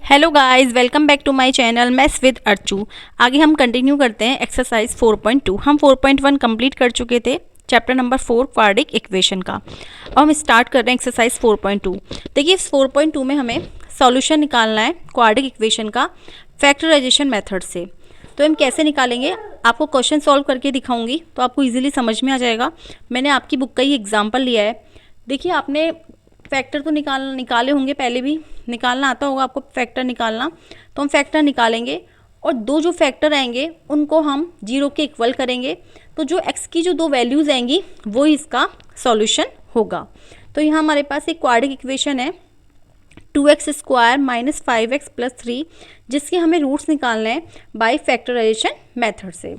Hello guys, welcome back to my channel maths with Archu. आगे हम continue करते हैं एक्सरसाइज 4.2। हम 4.1 कंप्लीट कर चुके थे चैप्टर नंबर 4 क्वाड्रेटिक इक्वेशन का। अब हम स्टार्ट कर रहे हैं एक्सरसाइज 4.2। देखिए इस 4.2 में हमें सॉल्यूशन निकालना है क्वाड्रेटिक इक्वेशन का फैक्टराइजेशन मेथड से। तो हम कैसे निकालेंगे, आपको क्वेश्चन सॉल्व करके दिखाऊंगी तो आपको ईजिली समझ में आ जाएगा। मैंने आपकी बुक का ही एग्जाम्पल लिया है। देखिए आपने फैक्टर तो निकाले होंगे, पहले भी निकालना आता होगा आपको फैक्टर निकालना। तो हम फैक्टर निकालेंगे और दो जो फैक्टर आएंगे उनको हम जीरो के इक्वल करेंगे। तो जो x की जो दो वैल्यूज़ आएंगी वो ही इसका सॉल्यूशन होगा। तो यहाँ हमारे पास एक क्वाड्रेटिक इक्वेशन है 2x square minus 5x plus 3, जिसके हमें रूट्स निकालने हैं बाय फैक्टराइजेशन मेथड से।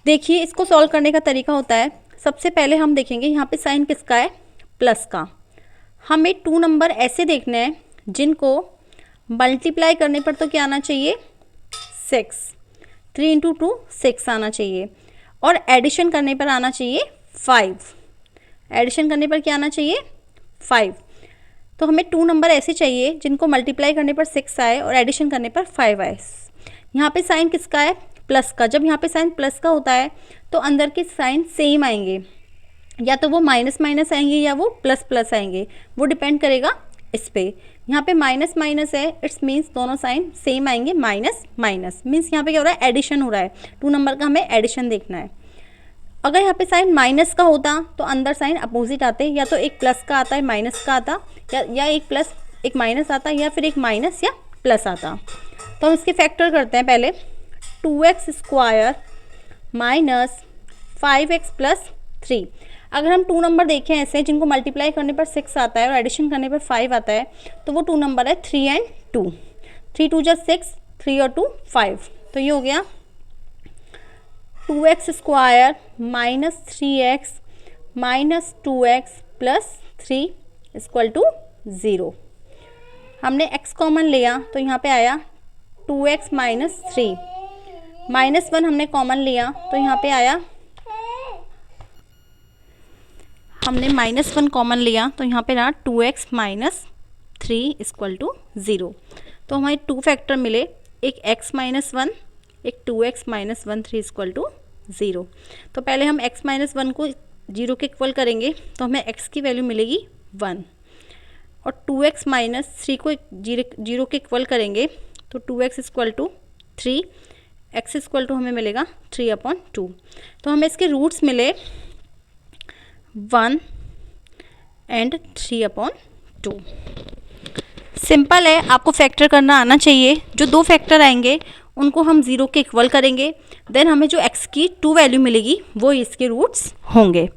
देखिए इसको सॉल्व करने का तरीका होता है, सबसे पहले हम देखेंगे यहाँ पे साइन किसका है, प्लस का। हमें टू नंबर ऐसे देखने हैं जिनको मल्टीप्लाई करने पर तो क्या आना चाहिए, 6, 3 इंटू 2 6 आना चाहिए, और एडिशन करने पर आना चाहिए 5। एडिशन करने पर क्या आना चाहिए, 5। तो हमें टू नंबर ऐसे चाहिए जिनको मल्टीप्लाई करने पर 6 आए और एडिशन करने पर 5 आए। यहाँ पे साइन किसका है, प्लस का। जब यहाँ पे साइन प्लस का होता है तो अंदर के साइन सेम आएंगे, या तो वो माइनस माइनस आएंगे या वो प्लस प्लस आएंगे, वो डिपेंड करेगा इस पे। यहाँ पे माइनस माइनस है, इट्स मीन्स दोनों साइन सेम आएंगे, माइनस माइनस मीन्स यहाँ पे क्या हो रहा है, एडिशन हो रहा है। टू नंबर का हमें एडिशन देखना है। अगर यहाँ पे साइन माइनस का होता तो अंदर साइन अपोजिट आते, या तो एक प्लस का आता है माइनस का आता, या एक प्लस एक माइनस आता, या फिर एक माइनस या प्लस आता। तो हम इसके फैक्टर करते हैं पहले। 2x square minus 5x plus 3। अगर हम टू नंबर देखें ऐसे जिनको मल्टीप्लाई करने पर 6 आता है और एडिशन करने पर 5 आता है, तो वो टू नंबर है 3 and 2। 3 2 जा 6, 3 और 2 5। तो ये हो गया 2x square minus 3x minus 2x plus 3 equal to 0। हमने x कॉमन लिया तो यहाँ पे आया 2x माइनस 3, माइनस 1 हमने कॉमन लिया तो यहाँ पे आया, हमने -1 कॉमन लिया तो यहाँ पे रहा 2x माइनस 3 इक्वल टू 0। तो हमारे टू फैक्टर मिले, एक x माइनस 1, एक 2x माइनस 1 3 इक्वल टू 0। तो पहले हम x माइनस 1 को 0 के इक्वल करेंगे तो हमें x की वैल्यू मिलेगी 1, और 2x माइनस 3 को 0 के इक्वल करेंगे तो 2x equal to 3, x equal to हमें मिलेगा 3/2। तो हमें इसके रूट्स मिले 1 and 3/2। सिंपल है, आपको फैक्टर करना आना चाहिए। जो दो फैक्टर आएंगे उनको हम 0 के इक्वल करेंगे, देन हमें जो x की टू वैल्यू मिलेगी वो इसके रूट्स होंगे।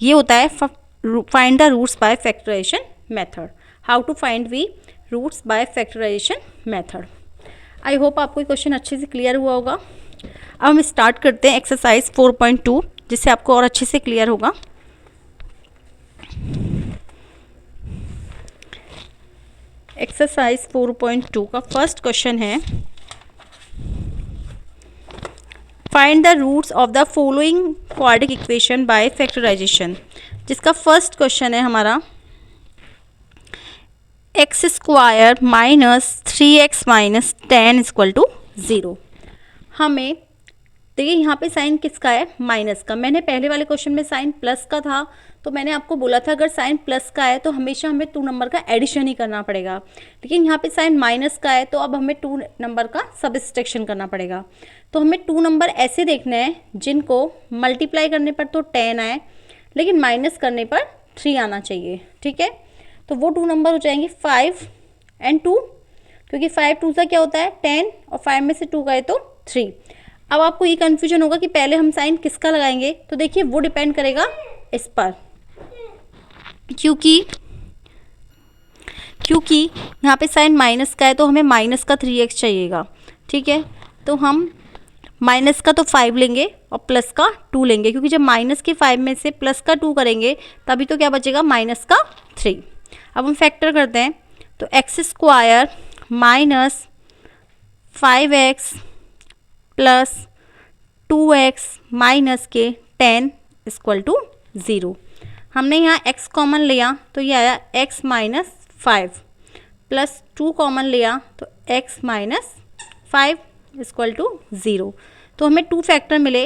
ये होता है find the roots by factorisation method. How to find we roots by factorisation method. I hope आपको ये क्वेश्चन अच्छे से क्लियर हुआ होगा। अब हम स्टार्ट करते हैं एक्सरसाइज 4.2, जिससे आपको और अच्छे से क्लियर होगा। एक्सरसाइज 4.2 का फर्स्ट क्वेश्चन है, find the roots of the following quadratic equation by factorisation. जिसका फर्स्ट क्वेश्चन है हमारा x square minus 3x minus 10 equal to 0। हमें देखिए यहाँ पे साइन किसका है, माइनस का। मैंने पहले वाले क्वेश्चन में साइन प्लस का था, तो मैंने आपको बोला था अगर साइन प्लस का है तो हमेशा हमें टू नंबर का एडिशन ही करना पड़ेगा। लेकिन यहाँ पे साइन माइनस का है तो अब हमें टू नंबर का सब्ट्रैक्शन करना पड़ेगा। तो हमें टू नंबर ऐसे देखने हैं जिनको मल्टीप्लाई करने पर तो 10 आए, लेकिन माइनस करने पर 3 आना चाहिए। ठीक है, तो वो टू नंबर हो जाएंगे 5 and 2, क्योंकि 5 2 सा क्या होता है 10, और 5 में से 2 गए तो 3। अब आपको ये कन्फ्यूजन होगा कि पहले हम साइन किसका लगाएंगे, तो देखिए वो डिपेंड करेगा इस पर, क्योंकि यहाँ पे साइन माइनस का है तो हमें माइनस का 3x चाहिएगा। ठीक है, तो हम माइनस का तो 5 लेंगे और प्लस का 2 लेंगे, क्योंकि जब माइनस के 5 में से प्लस का 2 करेंगे तभी तो क्या बचेगा, माइनस का 3। अब हम फैक्टर करते हैं, तो x square minus 5x plus 2x minus के 10 इक्वल टू 0। हमने यहाँ x कॉमन लिया तो ये आया x माइनस 5 प्लस 2 कॉमन लिया तो x माइनस 5 इक्वल टू 0। तो हमें 2 फैक्टर मिले,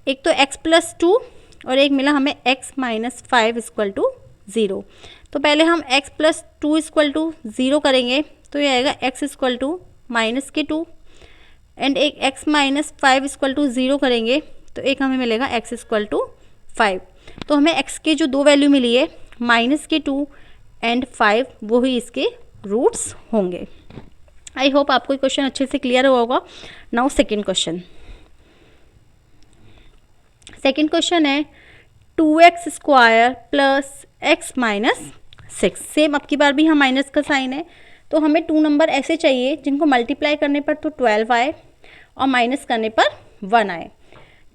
एक तो x प्लस 2 और एक मिला हमें x माइनस 5 इक्वल टू 0। तो पहले हम x प्लस 2 इक्वल टू 0 करेंगे तो ये आएगा x इक्वल टू माइनस के 2 एंड एक x माइनस 5 इक्वल टू 0 करेंगे तो एक हमें मिलेगा x इक्वल टू 5। तो हमें x के जो दो वैल्यू मिली है माइनस के 2 एंड 5 वो ही इसके रूट्स होंगे। आई होप आपको क्वेश्चन अच्छे से क्लियर हुआ होगा। Now second question. Second question है 2x square plus x minus 6। Same अब की बार भी हम माइनस का साइन है, तो हमें 2 नंबर ऐसे चाहिए जिनको मल्टीप्लाई करने पर तो 12 आए और माइनस करने पर 1 आए।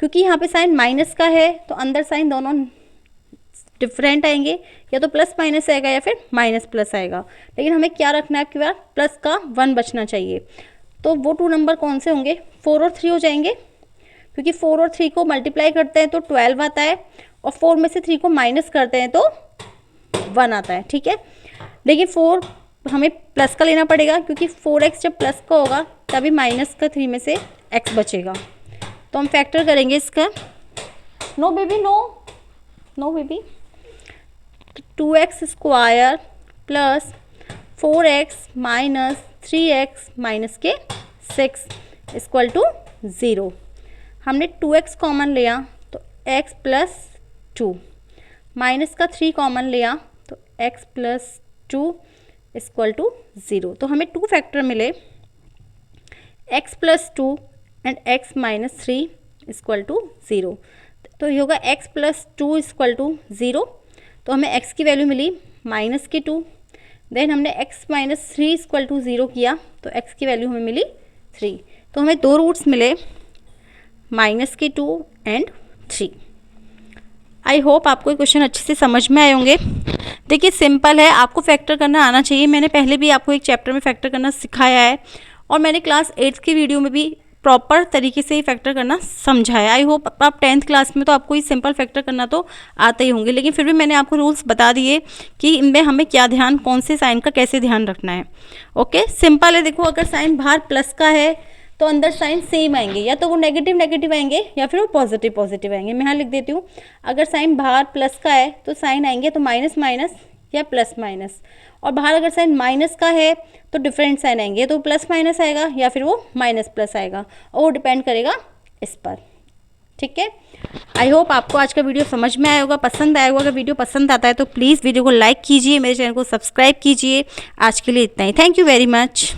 क्योंकि यहाँ पे साइन माइनस का है तो अंदर साइन दोनों डिफरेंट आएंगे, या तो प्लस माइनस आएगा या फिर माइनस प्लस आएगा। लेकिन हमें क्या रखना है कि बार प्लस का 1 बचना चाहिए। तो वो 2 नंबर कौन से होंगे? 4 और 3 हो जाएंगे, क्योंकि 4 और 3 को मल्टीप्लाई करते हैं तो 12 आता है और 4 में से 3 को माइनस करते हैं तो 1 आता है। ठीक है, देखिए 4 हमें प्लस का लेना पड़ेगा, क्योंकि 4x जब प्लस का होगा तभी माइनस का 3 में से x बचेगा। तो हम फैक्टर करेंगे इसका। No baby, no baby. 2x square plus 4x minus 3x minus के 6 इक्वल टू 0। हमने 2x कॉमन लिया तो x प्लस 2, माइनस का 3 कॉमन लिया तो x प्लस 2 इक्वल टू 0। तो हमें 2 फैक्टर मिले, x plus 2 and x minus 3 equal to 0। तो ये होगा x प्लस 2 इक्वल टू 0। तो हमें x की वैल्यू मिली माइनस के 2, देन हमने x माइनस 3 इक्वल टू 0 किया तो x की वैल्यू हमें मिली 3। तो हमें 2 रूट्स मिले माइनस के 2 एंड 3। आई होप आपको ये क्वेश्चन अच्छे से समझ में आए होंगे। देखिए सिंपल है, आपको फैक्टर करना आना चाहिए। मैंने पहले भी आपको एक चैप्टर में फैक्टर करना सिखाया है और मैंने क्लास 8 की वीडियो में भी प्रॉपर तरीके से ही फैक्टर करना समझाया। आई होप आप 10th क्लास में तो आपको ही सिंपल फैक्टर करना तो आते ही होंगे, लेकिन फिर भी मैंने आपको रूल्स बता दिए कि इनमें हमें क्या ध्यान, कौन से साइन का कैसे ध्यान रखना है। ओके, सिंपल है। देखो अगर साइन बाहर प्लस का है तो अंदर साइन सेम आएंगे, या तो वो नेगेटिव नेगेटिव आएंगे या फिर वो पॉजिटिव पॉजिटिव आएंगे। मैं यहाँ लिख देती हूँ, अगर साइन बाहर प्लस का है तो साइन आएंगे तो माइनस माइनस या प्लस माइनस, और बाहर अगर साइन माइनस का है तो डिफरेंट साइन आएंगे, तो प्लस माइनस आएगा या फिर वो माइनस प्लस आएगा, और वो डिपेंड करेगा इस पर। ठीक है, आई होप आपको आज का वीडियो समझ में आया होगा, पसंद आया होगा। अगर वीडियो पसंद आता है तो प्लीज़ वीडियो को लाइक कीजिए, मेरे चैनल को सब्सक्राइब कीजिए। आज के लिए इतना ही, थैंक यू वेरी मच।